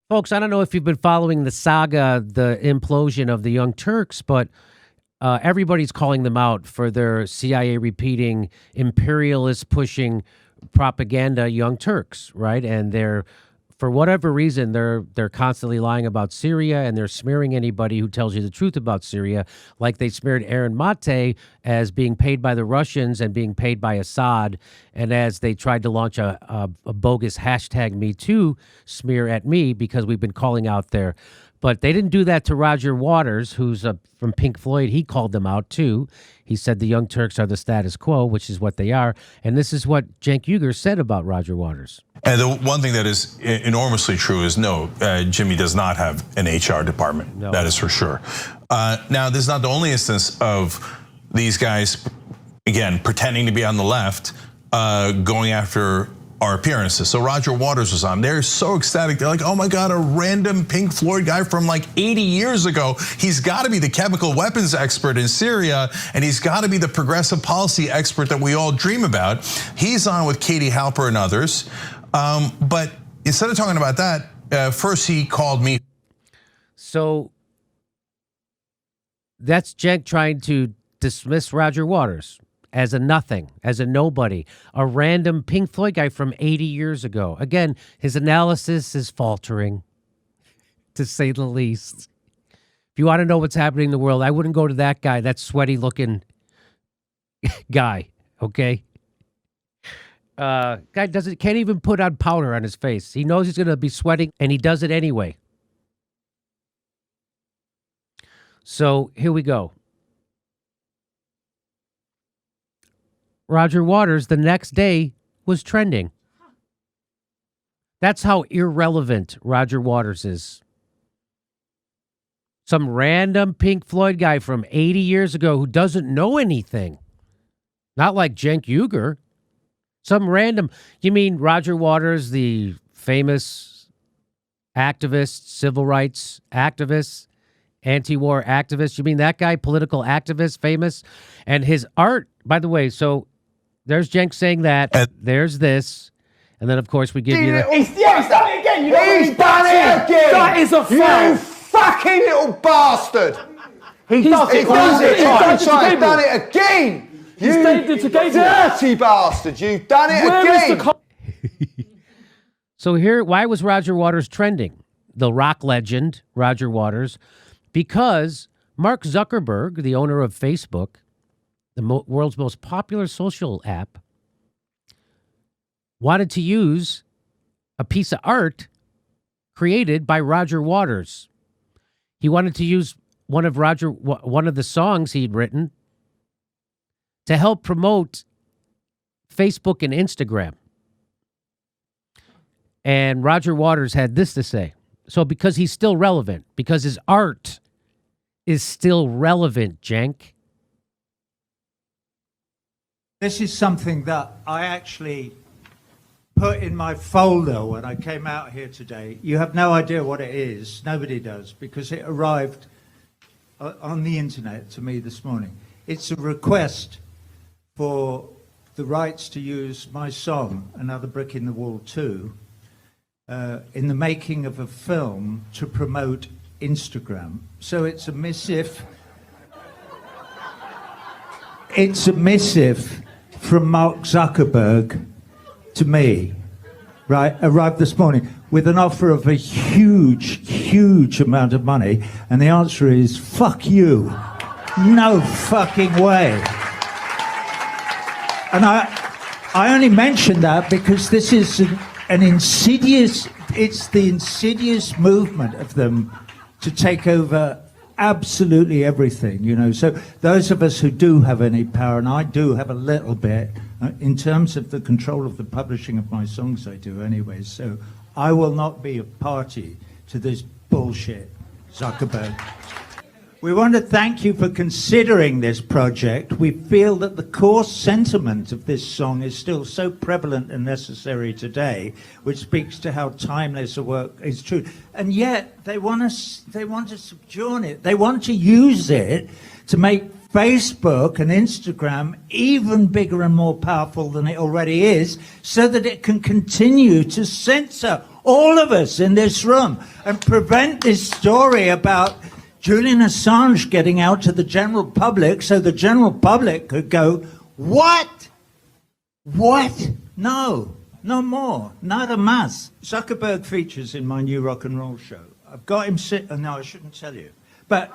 Folks, I don't know if you've been following the saga, the implosion of the Young Turks, but everybody's calling them out for their CIA repeating, imperialist pushing propaganda, Young Turks, right? And they're, for whatever reason, they're constantly lying about Syria, and they're smearing anybody who tells you the truth about Syria, like they smeared Aaron Mate as being paid by the Russians and being paid by Assad, and as they tried to launch a bogus hashtag #MeToo smear at me because we've been calling out their. But they didn't do that to Roger Waters, who's from Pink Floyd. He called them out, too. He said the Young Turks are the status quo, which is what they are. And this is what Cenk Uygur said about Roger Waters. And the one thing that is enormously true is no, Jimmy does not have an HR department. No. That is for sure. Now, this is not the only instance of these guys, again, pretending to be on the left, going after our appearances. So Roger Waters was on. They're so ecstatic. They're like, oh my God, a random Pink Floyd guy from like 80 years ago. He's got to be the chemical weapons expert in Syria, and he's got to be the progressive policy expert that we all dream about. He's on with Katie Halper and others. But instead of talking about that, first he called me. So that's Cenk trying to dismiss Roger Waters as a nothing, as a nobody, a random Pink Floyd guy from 80 years ago. Again, his analysis is faltering, to say the least. If you want to know what's happening in the world, I wouldn't go to that guy, that sweaty-looking guy, okay? Guy can't even put on powder on his face. He knows he's going to be sweating, and he does it anyway. So here we go. Roger Waters the next day was trending. That's how irrelevant Roger Waters is. Some random Pink Floyd guy from 80 years ago who doesn't know anything. Not like Cenk Uygur. Some random, you mean Roger Waters, the famous activist, civil rights activist, anti-war activist? You mean that guy, political activist, famous? And his art, by the way, so there's Cenk saying that. There's this. And then, of course, we give you the... He's done it again. He's done it again. That is a fact. You fucking little bastard. He does it. He's done it again. He's done it again. Dirty bastard. You've done it again. So here, why was Roger Waters trending? The rock legend, Roger Waters. Because Mark Zuckerberg, the owner of Facebook, the world's most popular social app, wanted to use a piece of art created by Roger Waters. He wanted to use one of the songs he'd written to help promote Facebook and Instagram. And Roger Waters had this to say. So because he's still relevant, because his art is still relevant, Cenk. This is something that I actually put in my folder when I came out here today. You have no idea what it is. Nobody does, because it arrived on the internet to me this morning. It's a request for the rights to use my song, Another Brick in the Wall 2, in the making of a film to promote Instagram. So it's a missive. It's a missive from Mark Zuckerberg to me, right? Arrived this morning with an offer of a huge amount of money. And the answer is, fuck you. No fucking way. And I only mention that because this is an insidious, it's the insidious movement of them to take over absolutely everything, you know. So those of us who do have any power, and I do have a little bit, in terms of the control of the publishing of my songs, I do anyway. So I will not be a party to this bullshit, Zuckerberg. We want to thank you for considering this project. We feel that the core sentiment of this song is still so prevalent and necessary today, which speaks to how timeless a work is true. And yet they want to sojourn it. They want to use it to make Facebook and Instagram even bigger and more powerful than it already is, so that it can continue to censor all of us in this room and prevent this story about Julian Assange getting out to the general public, so the general public could go, what? What? No, no more. Nada más. Zuckerberg features in my new rock and roll show. I've got him no, I shouldn't tell you. But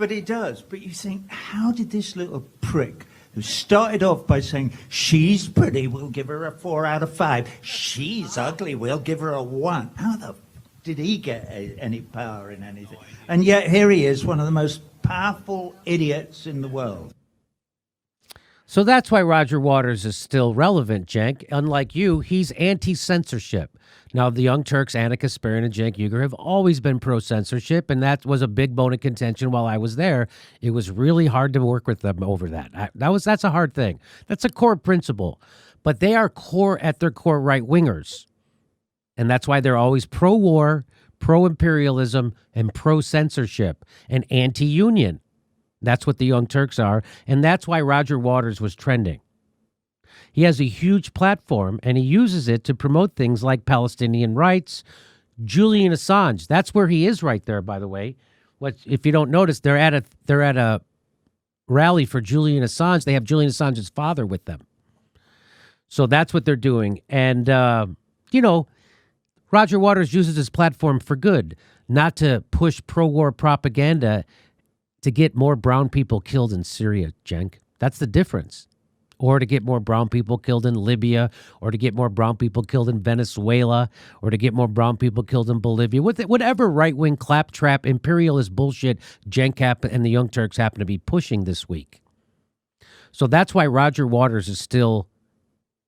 he does. But you think, how did this little prick who started off by saying, she's pretty, we'll give her a 4 out of 5. She's ugly, we'll give her a 1. How the did he get any power in anything? And yet here he is, one of the most powerful idiots in the world. So that's why Roger Waters is still relevant, Cenk. Unlike you, he's anti-censorship. Now, the Young Turks, Anna Kasparian and Cenk Uygur have always been pro-censorship, and that was a big bone of contention while I was there. It was really hard to work with them over that. That's a hard thing. That's a core principle. But they are at their core right-wingers. And that's why they're always pro-war, pro-imperialism, and pro-censorship, and anti-union. That's what the Young Turks are, and that's why Roger Waters was trending. He has a huge platform, and he uses it to promote things like Palestinian rights, Julian Assange. That's where he is right there, by the way. What if you don't notice? They're at a rally for Julian Assange. They have Julian Assange's father with them. So that's what they're doing, and Roger Waters uses his platform for good, not to push pro-war propaganda to get more brown people killed in Syria, Cenk. That's the difference. Or to get more brown people killed in Libya, or to get more brown people killed in Venezuela, or to get more brown people killed in Bolivia. Whatever right-wing claptrap imperialist bullshit Cenk and the Young Turks happen to be pushing this week. So that's why Roger Waters is still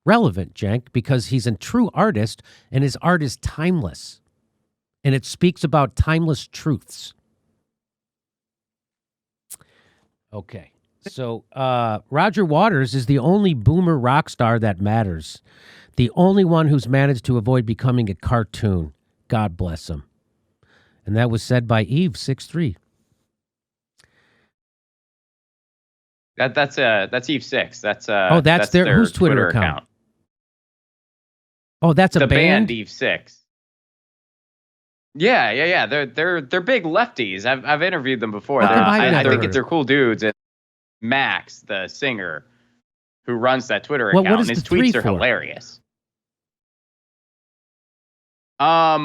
relevant, Cenk, because he's a true artist, and his art is timeless. And it speaks about timeless truths. Okay. So Roger Waters is the only boomer rock star that matters. The only one who's managed to avoid becoming a cartoon. God bless him. And that was said by Eve63. That's Eve6. That's their whose Twitter account? Oh, that's the a band? Eve6. Yeah. They're big lefties. I've interviewed them before. I think they're cool dudes. And Max, the singer, who runs that Twitter account, and his tweets are hilarious. I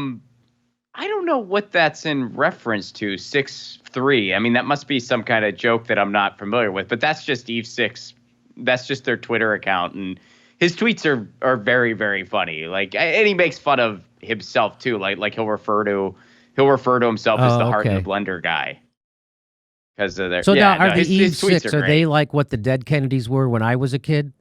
don't know what that's in reference to. 6'3". I mean, that must be some kind of joke that I'm not familiar with. But that's just Eve6. That's just their Twitter account, and his tweets are very, very funny. And he makes fun of himself too. Like he'll refer to himself as the Heart in the Blender guy. Because of so now are the Eve6? Are they like what the Dead Kennedys were when I was a kid?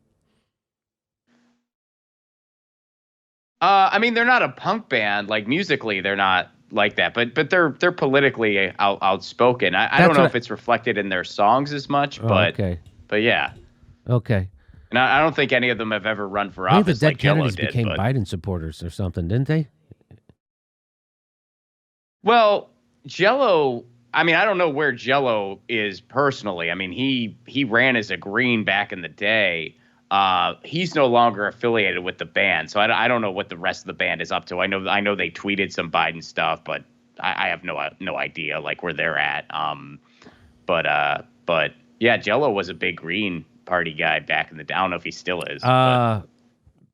I mean, they're not a punk band. Like musically, they're not like that. But they're politically outspoken. I don't know if it's reflected in their songs as much. But yeah. Okay. And I don't think any of them have ever run for I think office. The Dead Kennedys became Biden supporters or something, didn't they? Well, Jello. I mean, I don't know where Jello is personally. I mean, he ran as a Green back in the day. He's no longer affiliated with the band, so I don't know what the rest of the band is up to. I know they tweeted some Biden stuff, but I have no idea like where they're at. But yeah, Jello was a big Green Party guy back in the day. I don't know if he still is.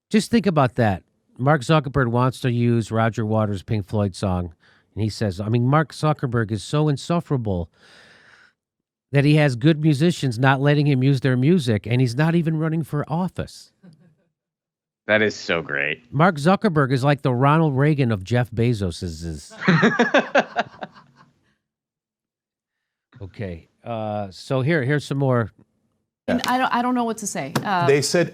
Just think about that. Mark Zuckerberg wants to use Roger Waters' Pink Floyd song. And he says, I mean, Mark Zuckerberg is so insufferable that he has good musicians not letting him use their music, and he's not even running for office. That is so great. Mark Zuckerberg is like the Ronald Reagan of Jeff Bezos's. Okay, so here's some more. And I don't know what to say. They said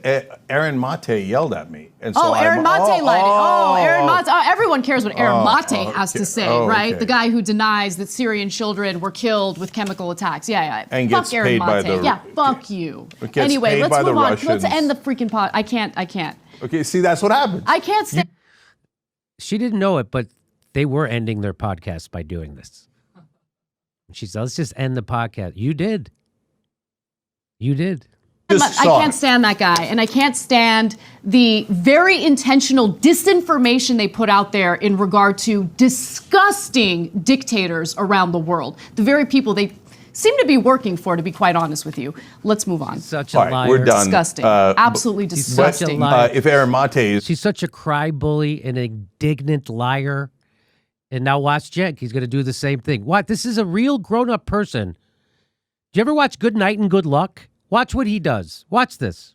Aaron Mate yelled at me. And so Aaron Mate lied. Aaron Mate. everyone cares what Aaron Mate has to say, right? Okay. The guy who denies that Syrian children were killed with chemical attacks. Yeah. And fuck gets Aaron paid Mate. by the- Yeah, fuck you. Gets Anyway, paid let's by the move on. Russians. Let's end the freaking pod. I can't. Okay, see, that's what happened. I can't stay. She didn't know it, but they were ending their podcast by doing this. She said, let's just end the podcast. You did. You did. I saw can't it. stand that guy, and I can't stand the very intentional disinformation they put out there in regard to disgusting dictators around the world. The very people they seem to be working for, to be quite honest with you. Let's move on. Such a All right, liar. we're done. Disgusting. Absolutely He's such a disgusting. liar. If Aaron Mate is She's such a cry bully, an indignant liar. And now watch Cenk. He's going to do the same thing. What? This is a real grown-up person. Do you ever watch Good Night and Good Luck? Watch what he does. Watch this.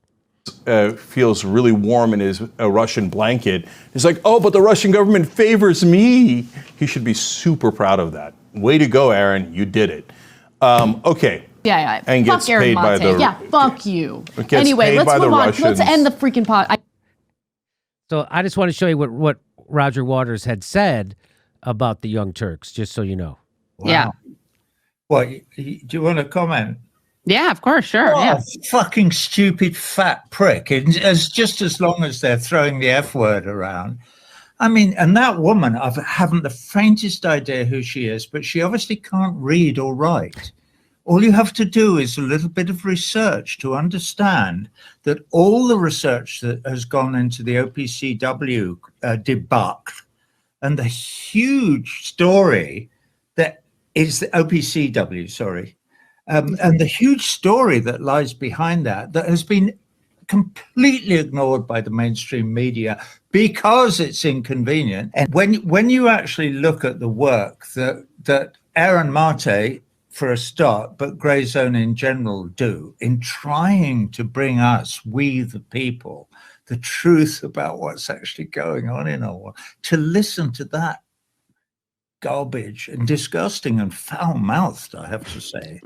feels really warm in his Russian blanket. He's like, oh, but the Russian government favors me. He should be super proud of that. Way to go, Aaron. You did it. Okay. Yeah. And Fuck gets Aaron paid by Mate. the- Yeah, fuck you. Gets Anyway, paid let's by the move on. Russians. Let's end the freaking pod. So I just want to show you what Roger Waters had said about the Young Turks, just so you know. Wow. What, do you want to comment? Yeah, of course, sure. Oh, Yeah. fucking stupid fat prick. Just as long as they're throwing the F word around. I mean, and that woman, I haven't the faintest idea who she is, but she obviously can't read or write. All you have to do is a little bit of research to understand that all the research that has gone into the OPCW debacle and the huge story that is the OPCW, sorry, and the huge story that lies behind that has been completely ignored by the mainstream media because it's inconvenient. And when you actually look at the work that Aaron Mate, for a start, but Grey Zone in general do in trying to bring us, we the people, the truth about what's actually going on in our world, to listen to that garbage and disgusting and foul-mouthed, I have to say.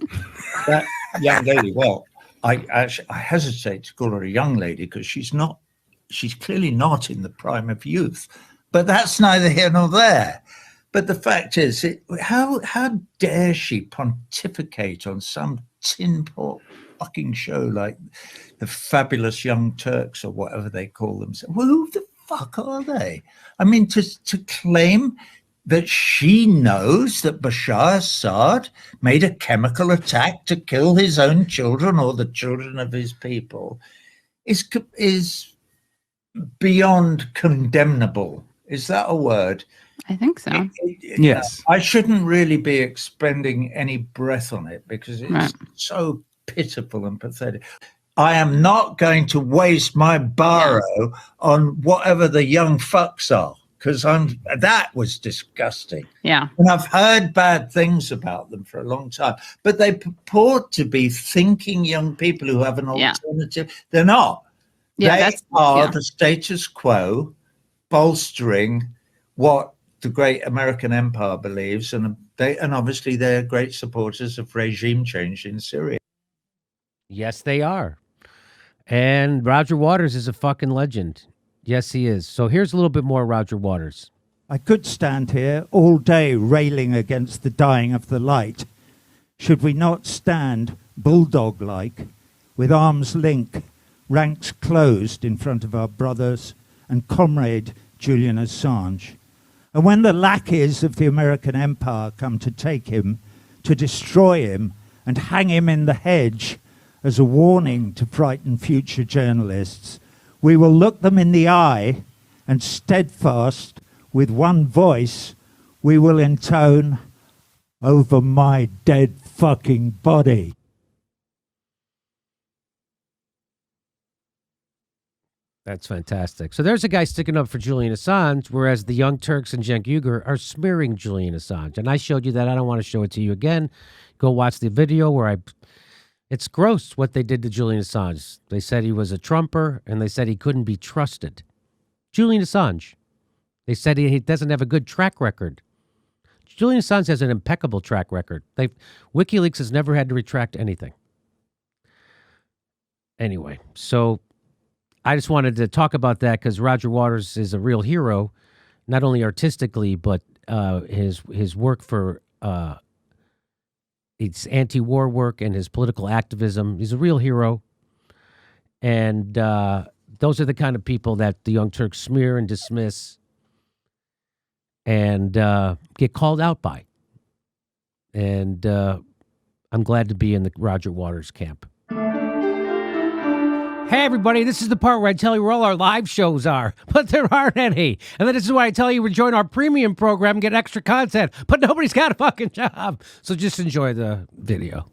That young lady, well, I hesitate to call her a young lady because she's clearly not in the prime of youth, but that's neither here nor there. But the fact is, how dare she pontificate on some tin pot fucking show like the Fabulous Young Turks or whatever they call themselves? Well, who the fuck are they? I mean, to claim that she knows that Bashar Assad made a chemical attack to kill his own children or the children of his people is beyond condemnable. Is that a word? I think so. Yes. I shouldn't really be expending any breath on it because it's Right. so pitiful and pathetic. I am not going to waste my borrow on whatever the young fucks are because that was disgusting. Yeah. And I've heard bad things about them for a long time, but they purport to be thinking young people who have an Yeah. alternative. They're not. Yeah, They that's- are yeah. the status quo bolstering what the great American empire believes, and obviously they're great supporters of regime change in Syria. Yes, they are. And Roger Waters is a fucking legend. Yes, he is. So here's a little bit more Roger Waters. I could stand here all day railing against the dying of the light. Should we not stand bulldog-like, with arms linked, ranks closed in front of our brothers and comrade Julian Assange? And when the lackeys of the American empire come to take him, to destroy him and hang him in the hedge as a warning to frighten future journalists, we will look them in the eye and steadfast, with one voice, we will intone, over my dead fucking body. That's fantastic. So there's a guy sticking up for Julian Assange, whereas the Young Turks and Cenk Uygur are smearing Julian Assange. And I showed you that. I don't want to show it to you again. Go watch the video where it's gross what they did to Julian Assange. They said he was a Trumper, and they said he couldn't be trusted. Julian Assange. They said he doesn't have a good track record. Julian Assange has an impeccable track record. WikiLeaks has never had to retract anything. Anyway, so I just wanted to talk about that because Roger Waters is a real hero, not only artistically, but his work for it's anti-war work and his political activism. He's a real hero. And those are the kind of people that the Young Turks smear and dismiss and get called out by. And I'm glad to be in the Roger Waters camp. Hey, everybody, this is the part where I tell you where all our live shows are, but there aren't any. And then this is why I tell you to join our premium program and get extra content, but nobody's got a fucking job. So just enjoy the video.